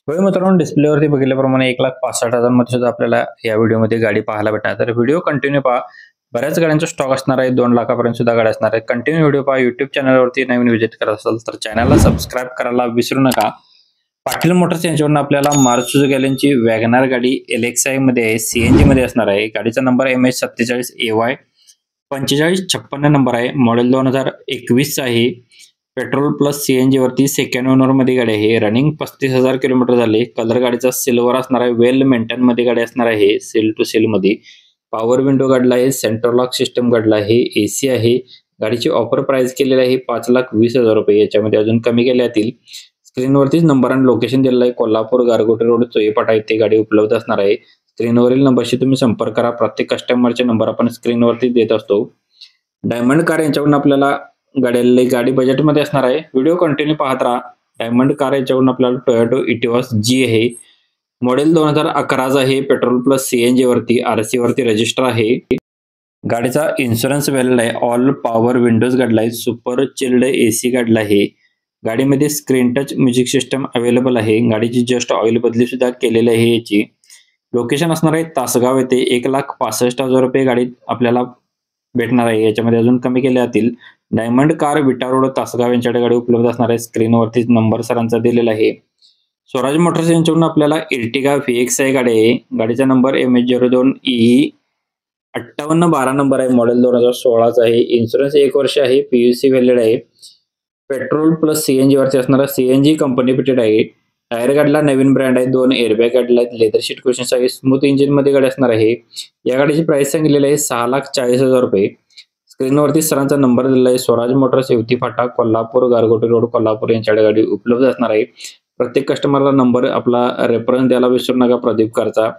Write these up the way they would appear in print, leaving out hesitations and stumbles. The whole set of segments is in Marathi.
होय मित्रांनो, डिस्प्लेवरती बघितल्याप्रमाणे 1,65,000 मध्ये सुद्धा आपल्याला या व्हिडिओमध्ये गाडी पाहायला भेटणार. तर व्हिडिओ कंटिन्यू पहा. बऱ्याच गाड्यांचा स्टॉक असणार आहे. 2 लाखापर्यंत सुद्धा गाड्या असणार आहेत. कंटिन्यू व्हिडिओ पहा. YouTube चॅनलवरती नवीन व्हिजिट करत असाल तर चॅनलला सबस्क्राईब करायला विसरू नका. पाटील मोटर्स यांच्यावरून आपल्याला मारुती सुझुकी गॅलनची वॅगनार गाडी LXi मध्ये CNG मध्ये असणार आहे. गाडीचा नंबर MH47AY 4556 नंबर आहे. मॉडेल 2021 आहे. पेट्रोल प्लस CNG वरती सेकंड ओनर मध्ये गाडी आहे. रनिंग 35,000 किलोमीटर झाले. कलर गाडीचा सिल्वर असणार आहे. वेल मेंटेन मध्ये गाडी असणार आहे. सेल टू सेल मध्ये. पॉवर विंडो गाडला आहे. सेंटर लॉक सिस्टम गाडला आहे. AC आहे. गाडीची ऑफर प्राइस केलेली आहे 5,20,000 रुपये. याच्यामध्ये अजून कमी केल्या जातील. स्क्रीनवरतीच नंबर आणि लोकेशन दिलेलं आहे. कोल्हापूर गारगोटी रोड चोईपाटा येथे गाडी उपलब्ध असणार आहे. स्क्रीनवरील नंबरशी तुम्ही संपर्क करा. प्रत्येक कस्टमरचे नंबर आपण स्क्रीनवरती देत असतो. डायमंड कार यांच्याकडून आपल्याला गाडी बजेटमध्ये असणार आहे. व्हिडिओ कंटिन्यू पाहत राहा. डायमंड कार याच्याकडून आपल्याला टोयोटा इटिओस G आहे. मॉडेल 2011 आहे. पेट्रोल प्लस CNG वरती RC वरती रजिस्टर आहे. गाडीचा इन्शुरन्स व्हॅलिड आहे. ऑल पॉवर विंडोज गाडला आहे. सुपर चिल्ड AC गाडला आहे. गाडीमध्ये screen touch music system available आहे. गाडीची जस्ट ऑइल बदली सुद्धा केलेली आहे. याची लोकेशन असणार आहे तासगाव येथे. 1,65,000 रुपये गाडी आपल्याला भेटणार आहे. याच्यामध्ये अजून कमी केले जातील. डायमंड कार विटा रोड तासगाव यांच्याकडे गाडी उपलब्ध असणार आहे. स्क्रीनवरतीच नंबर सरांचा दिलेला आहे. स्वराज मोटर्स यांच्याकडून आपल्याला Ertiga VXi गाडी आहे. गाडीचा नंबर MH02EE 5812 नंबर आहे. मॉडेल 2016 आहे. इन्शुरन्स 1 वर्ष आहे. PUC व्हॅलिड आहे. पेट्रोल प्लस CNG वरती असणारा CNG कंपनी फिटेड आहे. टायर गाडीला नवीन ब्रँड आहे. 2 एअरबॅग गाडीला आहेत. लेदर शीट क्वेश्चन्स आहे. स्मूथ इंजिन मध्ये गाडी असणार आहे. या गाडीची प्राइस सांगितलेली आहे 6,40,000 रुपये. स्क्रीनवरती सरांचा नंबर दिलेला आहे. स्वराज मोटर्स येवती फाटा कोल्हापूर गारगोटी रोड कोल्हापूर यांच्याकडे गाडी उपलब्ध असणार आहे. प्रत्येक कस्टमरला नंबर आपला रेफरन्स द्यायला विसरू नका. प्रदीप करचा.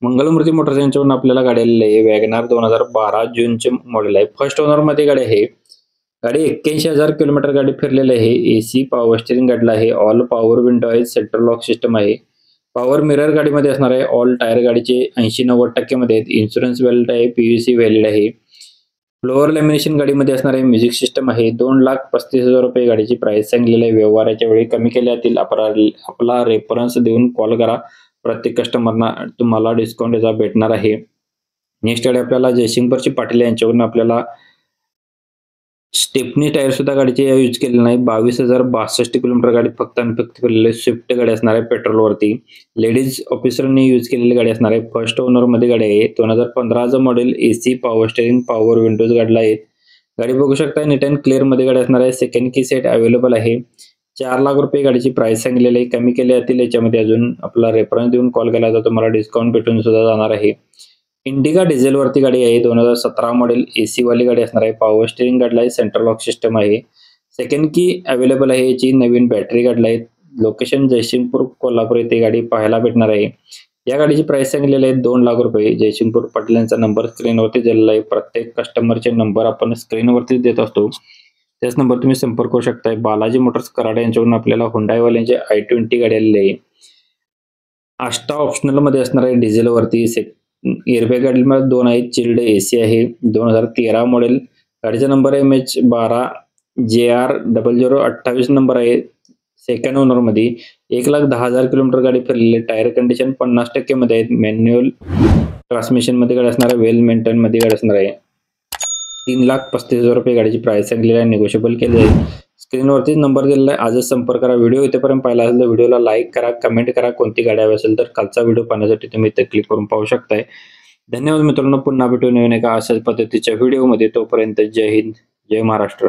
मंगलमूर्ती मोटर्स यांच्याकडून आपल्याला गाडी आलेली आहे. वॅगनार 2012 जूनचे मॉडेल आहे. फर्स्ट ओनर मध्ये गाडी आहे. गाडी 81,000 किलोमीटर गाडी फिरलेली आहे. AC पॉवर स्टीअरिंग गाडीला आहे. ऑल पॉवर विंडो आहे. सेंटर लॉक सिस्टम आहे. पॉवर मिरर गाडीमध्ये असणार आहे. ऑल टायर गाडीचे 80-90% मध्ये आहेत. इन्शुरन्स व्हॅलिड आहे. PUC व्हॅलिड आहे. फ्लोअर लॅमिनेशन गाडीमध्ये असणार आहे. म्युझिक सिस्टम आहे. 2,35,000 रुपये गाडीची प्राइस सांगितलेली आहे. व्यवहाराच्या वेळी कमी केल्या जातील. आपला रेफरन्स देऊन कॉल करा. प्रत्येक कस्टमरना तुम्हाला डिस्काउंट याचा भेटणार आहे. नेक्स्ट गाडी आपल्याला जयसिंगपूरची पाटील यांच्याकडून आपल्याला स्टेपनी टायर सुद्धा गाडीचे यूज केलेले नाही. 22,062 किलोमीटर गाडी फक्त आणि फक्त फिरलेली स्विफ्ट गाडी असणार आहे. पेट्रोल वरती लेडीज ऑफिसरने यूज केलेली गाडी असणार आहे. फर्स्ट ओनर मध्ये गाडी आहे. 2015 model AC power steering power Windows गाडीला आहेत. गाडी बघू शकता. नीट अँड क्लिअर मध्ये गाडी असणार आहे. सेकंड की सेट अवेलेबल आहे. 4 लाख रुपये गाडीची प्राइस सांगितलेली आहे. कमी केले जातील. याच्यामध्ये अजून आपला रेफरन्स देऊन कॉल केला तर तुम्हाला डिस्काउंट भेटून सुद्धा जाणार आहे. इंडिका डिझेल वरती गाडी आहे. 2017 मॉडेल AC वाली गाडी असणार आहे. पॉवर स्टीअरिंग गाडला आहे. सेंटर लॉक सिस्टम आहे. सेकंड की अवेलेबल आहे. याची नवीन बॅटरी गाडला आहे. लोकेशन जयसिंगपूर कोल्हापूर येथे गाडी पाहायला भेटणार आहे. या गाडीची प्राइस सांगितलेली आहे 2 लाख रुपये. जयसिंगपूर पाटील यांचा नंबर स्क्रीनवरती दिलेला आहे. प्रत्येक कस्टमरचे नंबर आपण स्क्रीनवरती देत असतो. त्याच नंबर तुम्ही संपर्क करू शकता. बालाजी मोटर्स कराड यांच्याकडून आपल्याला हुंडाई वाल्यांची i20 गाडी आलेली आहे. आस्टा ऑप्शनल मध्ये असणार आहे. डिझेल वरती एअरबॅग गाडीमध्ये 2 आहेत. चिल्ड AC आहे. 2013 मॉडेल. गाडीचा नंबर MH12 JR0028 नंबर आहे. सेकंड ओनर मध्ये. 1,10,000 किलोमीटर गाडी फिरलेली. टायर कंडिशन 50% मध्ये आहेत. मॅन्युअल ट्रान्समिशन मध्ये गाडी असणार आहे. वेल मेंटेन मध्ये गाडी असणार आहे. 3,35,000 रुपये गाडीची प्राइस सांगितलेली आहे. निगोशिएबल केले आहे. स्क्रीनवरतीच नंबर दिलेला आहे. आजच संपर्क करा. व्हिडिओ इथेपर्यंत पाहिला असेल तर व्हिडिओला लाईक करा, कमेंट करा. कोणती गाडी हवी असेल तर कालचा व्हिडिओ पाहण्यासाठी तुम्ही इथे क्लिक करून पाहू शकताय. धन्यवाद मित्रांनो. पुन्हा भेटू नवीन एका अशाच पद्धतीच्या व्हिडिओमध्ये. तोपर्यंत जय हिंद, जय महाराष्ट्र.